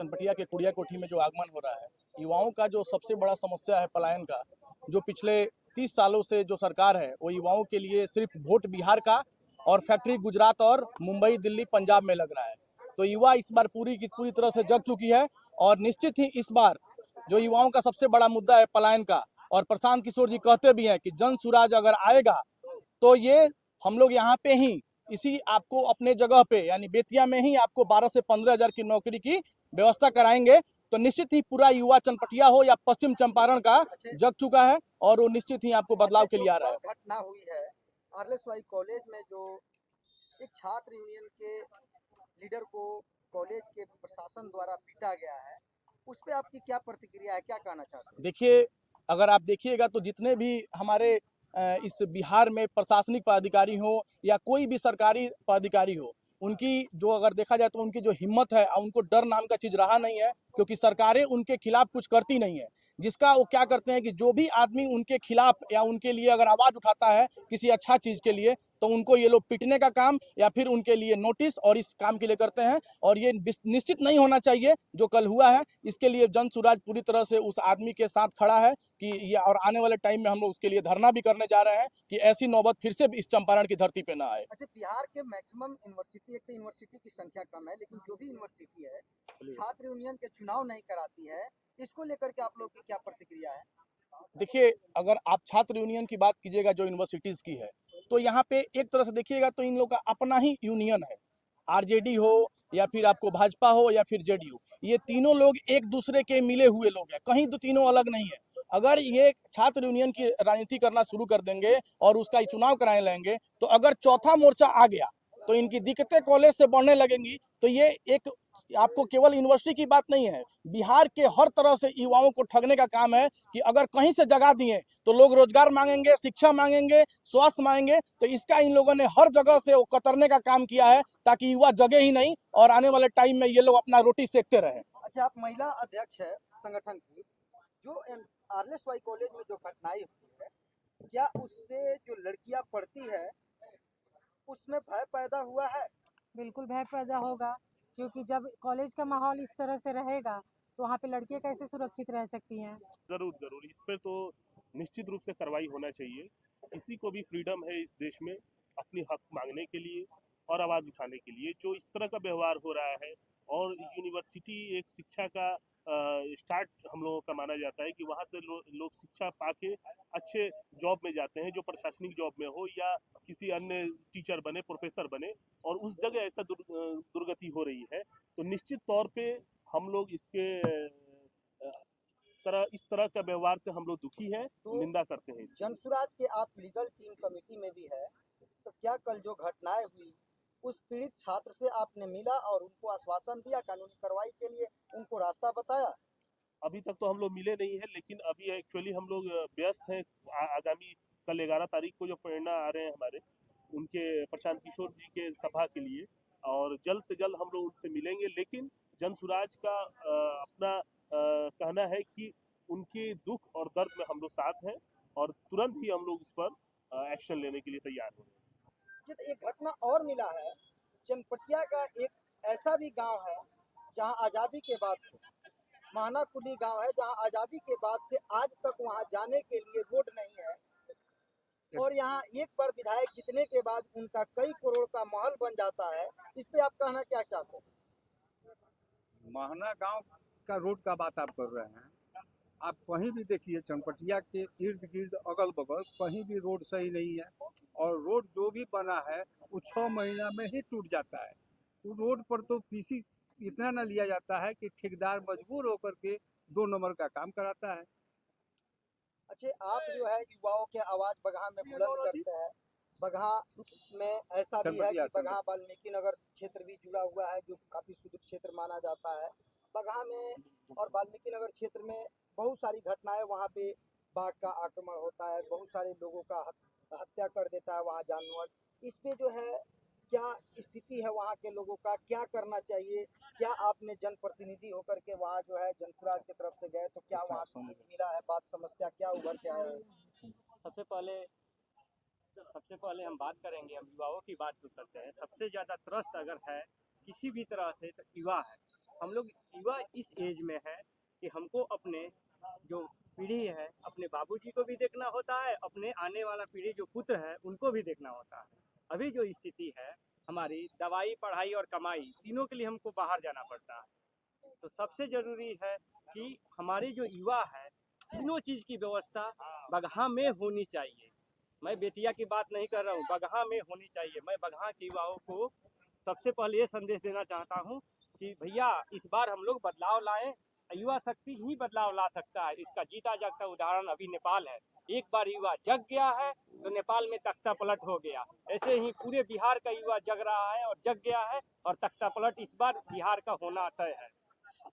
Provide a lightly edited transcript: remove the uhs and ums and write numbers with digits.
चनपटिया के कुड़िया कोठी में जो आगमन हो रहा है, युवाओं का जो सबसे बड़ा समस्या है पलायन का, जो पिछले 30 सालों से जो सरकार है वो युवाओं के लिए सिर्फ वोट बिहार का और फैक्ट्री गुजरात और मुंबई, दिल्ली, पंजाब में लग रहा है। तो युवा इस बार पूरी की पूरी तरह से जग चुकी है और निश्चित ही इस बार जो युवाओं का सबसे बड़ा मुद्दा है पलायन का, और प्रशांत किशोर जी कहते भी हैं कि जन सुराज अगर आएगा तो ये हम लोग यहाँ पे ही इसी आपको अपने जगह पे यानी बेतिया में ही आपको 12 से 15 हजार की नौकरी की व्यवस्था कराएंगे। तो निश्चित ही पूरा युवा चनपटिया हो या पश्चिम चंपारण का जग चुका है और वो निश्चित ही आपको बदलाव के लिए आ रहा है। घटना हुई है आरएसवाई कॉलेज में, जो एक छात्र यूनियन के लीडर को कॉलेज के प्रशासन द्वारा पीटा गया है, उस पे आपकी क्या प्रतिक्रिया है, क्या कहना चाहते हैं? देखिए, अगर आप देखिएगा तो जितने भी हमारे इस बिहार में प्रशासनिक पदाधिकारी हो या कोई भी सरकारी पदाधिकारी हो, उनकी जो अगर देखा जाए तो उनकी जो हिम्मत है उनको डर नाम का चीज रहा नहीं है, क्योंकि सरकारें उनके खिलाफ कुछ करती नहीं है। जिसका वो क्या करते हैं कि जो भी आदमी उनके खिलाफ या उनके लिए अगर आवाज उठाता है किसी अच्छा चीज के लिए, तो उनको ये लोग पीटने का काम या फिर उनके लिए नोटिस और इस काम के लिए करते हैं। और ये निश्चित नहीं होना चाहिए जो कल हुआ है। इसके लिए जन सुराज पूरी तरह से उस आदमी के साथ खड़ा है कि ये, और आने वाले टाइम में हम लोग उसके लिए धरना भी करने जा रहे हैं कि ऐसी नौबत फिर से इस चंपारण की धरती पे ना आए। अच्छा, बिहार के मैक्सिमम यूनिवर्सिटी, एक तो यूनिवर्सिटी की संख्या कम है, लेकिन जो भी यूनिवर्सिटी है छात्र यूनियन के चुनाव नहीं कराती है, इसको लेकर के आप लोग की क्या प्रतिक्रिया है? देखिए, अगर आप छात्र यूनियन की बात कीजिएगा जो यूनिवर्सिटीज की है, तो यहाँ पे एक तरह से देखिएगा तो इन लोग का अपना ही यूनियन है। आरजेडी हो या फिर आपको भाजपा हो या फिर जेडीयू, ये तीनों लोग एक दूसरे के मिले हुए लोग हैं, कहीं तो तीनों अलग नहीं है। अगर ये छात्र यूनियन की राजनीति करना शुरू कर देंगे और उसका चुनाव कराने लेंगे, तो अगर चौथा मोर्चा आ गया तो इनकी दिक्कतें कॉलेज से बढ़ने लगेंगी। तो ये एक आपको केवल यूनिवर्सिटी की बात नहीं है, बिहार के हर तरह से युवाओं को ठगने का काम है कि अगर कहीं से जगह दिए तो लोग रोजगार मांगेंगे, शिक्षा मांगेंगे, स्वास्थ्य मांगेंगे। तो इसका इन लोगों ने हर जगह से वो कतरने का काम किया है ताकि युवा जगे ही नहीं और आने वाले टाइम में ये लोग अपना रोटी सेकते रहे। अच्छा, आप महिला अध्यक्ष है संगठन की, जो आरएसवाई कॉलेज में जो घटनाएं हुई है, क्या उससे जो लड़कियां पढ़ती है उसमें भय पैदा हुआ है? बिल्कुल भय पैदा होगा, क्योंकि जब कॉलेज का माहौल इस तरह से रहेगा तो वहाँ पे लड़कियां कैसे सुरक्षित रह सकती हैं। जरूर जरूर इस पे तो निश्चित रूप से कार्रवाई होना चाहिए। किसी को भी फ्रीडम है इस देश में अपनी हक मांगने के लिए और आवाज़ उठाने के लिए। जो इस तरह का व्यवहार हो रहा है, और यूनिवर्सिटी एक शिक्षा का स्टार्ट हम लोगों का माना जाता है कि वहाँ से लोग शिक्षा पाके अच्छे जॉब में जाते हैं, जो प्रशासनिक जॉब में हो या किसी अन्य टीचर बने, प्रोफेसर बने, और उस जगह ऐसा दुर्गति हो रही है। तो निश्चित तौर पे हम लोग इसके इस तरह का व्यवहार से हम लोग दुखी है, तो निंदा करते हैं। जनसुराज के आप लीगल टीम कमेटी में भी है, तो क्या कल जो घटनाएं हुई उस पीड़ित छात्र से आपने मिला और उनको आश्वासन दिया, कानूनी कार्रवाई के लिए उनको रास्ता बताया? अभी तक तो हम लोग मिले नहीं है, लेकिन अभी एक्चुअली हम लोग व्यस्त हैं। आगामी कल 11 तारीख को जो प्रेरणा आ रहे हैं हमारे, उनके प्रशांत किशोर जी के सभा के लिए, और जल्द से जल्द हम लोग उनसे मिलेंगे। लेकिन जनसुराज का अपना कहना है कि उनके दुख और दर्द में हम लोग साथ हैं और तुरंत ही हम लोग उस पर एक्शन लेने के लिए तैयार हैं। एक घटना और मिला है, चनपटिया का एक ऐसा भी गांव है जहां आजादी के बाद से, माना कुली गांव है, जहां आजादी के बाद से आज तक वहां जाने के लिए रोड नहीं है, और यहाँ एक बार विधायक जीतने के बाद उनका कई करोड़ का महल बन जाता है। इस पे आप कहना क्या चाहते हैं? महना गांव का रोड का बात आप कर रहे हैं। आप कहीं भी देखिए चनपटिया के इर्द गिर्द अगल बगल कहीं भी रोड सही नहीं है, और रोड जो भी बना है वो 6 महीना में ही टूट जाता है। तो रोड पर तो पीसी इतना न लिया जाता है कि ठेकेदार मजबूर होकर के 2 नंबर का काम कराता है। अच्छा, आप जो है युवाओं के आवाज बगहा में बुलंद करते हैं। बगहा में ऐसा भी है कि बगहा वाल्मीकि नगर क्षेत्र भी जुड़ा हुआ है, जो काफी सुदूर क्षेत्र माना जाता है। बगहा में और वाल्मीकि नगर क्षेत्र में बहुत सारी घटनाएं, वहाँ पे बाघ का आक्रमण होता है, बहुत सारे लोगों का हत्या कर देता है वहाँ जानवर। इस पे जो है क्या स्थिति है वहाँ के लोगों का, क्या करना चाहिए? क्या आपने जनप्रतिनिधि होकर के वहाँ जो है जनसुराज की तरफ से गए, तो क्या वहाँ मिला है, बात समस्या क्या उभर के आए है? सबसे पहले हम बात करेंगे, हम युवाओं की बात करते हैं। सबसे ज़्यादा त्रस्त अगर है किसी भी तरह से तो युवा है। हम लोग युवा इस एज में है कि हमको अपने जो पीढ़ी है अपने बाबूजी को भी देखना होता है, अपने आने वाला पीढ़ी जो पुत्र है उनको भी देखना होता है। अभी जो स्थिति है हमारी दवाई पढ़ाई और कमाई तीनों के लिए हमको बाहर जाना पड़ता है। तो सबसे ज़रूरी है कि हमारे जो युवा है तीनों चीज़ की व्यवस्था बगहा में होनी चाहिए। मैं बेतिया की बात नहीं कर रहा हूँ, बगहा में होनी चाहिए। मैं बगहा के युवाओं को सबसे पहले ये संदेश देना चाहता हूँ कि भैया इस बार हम लोग बदलाव लाएं। युवा शक्ति ही बदलाव ला सकता है। इसका जीता जागता उदाहरण अभी नेपाल है। एक बार युवा जग गया है तो नेपाल में तख्ता पलट हो गया। ऐसे ही पूरे बिहार का युवा जग रहा है और जग गया है और तख्ता पलट इस बार बिहार का होना तय है।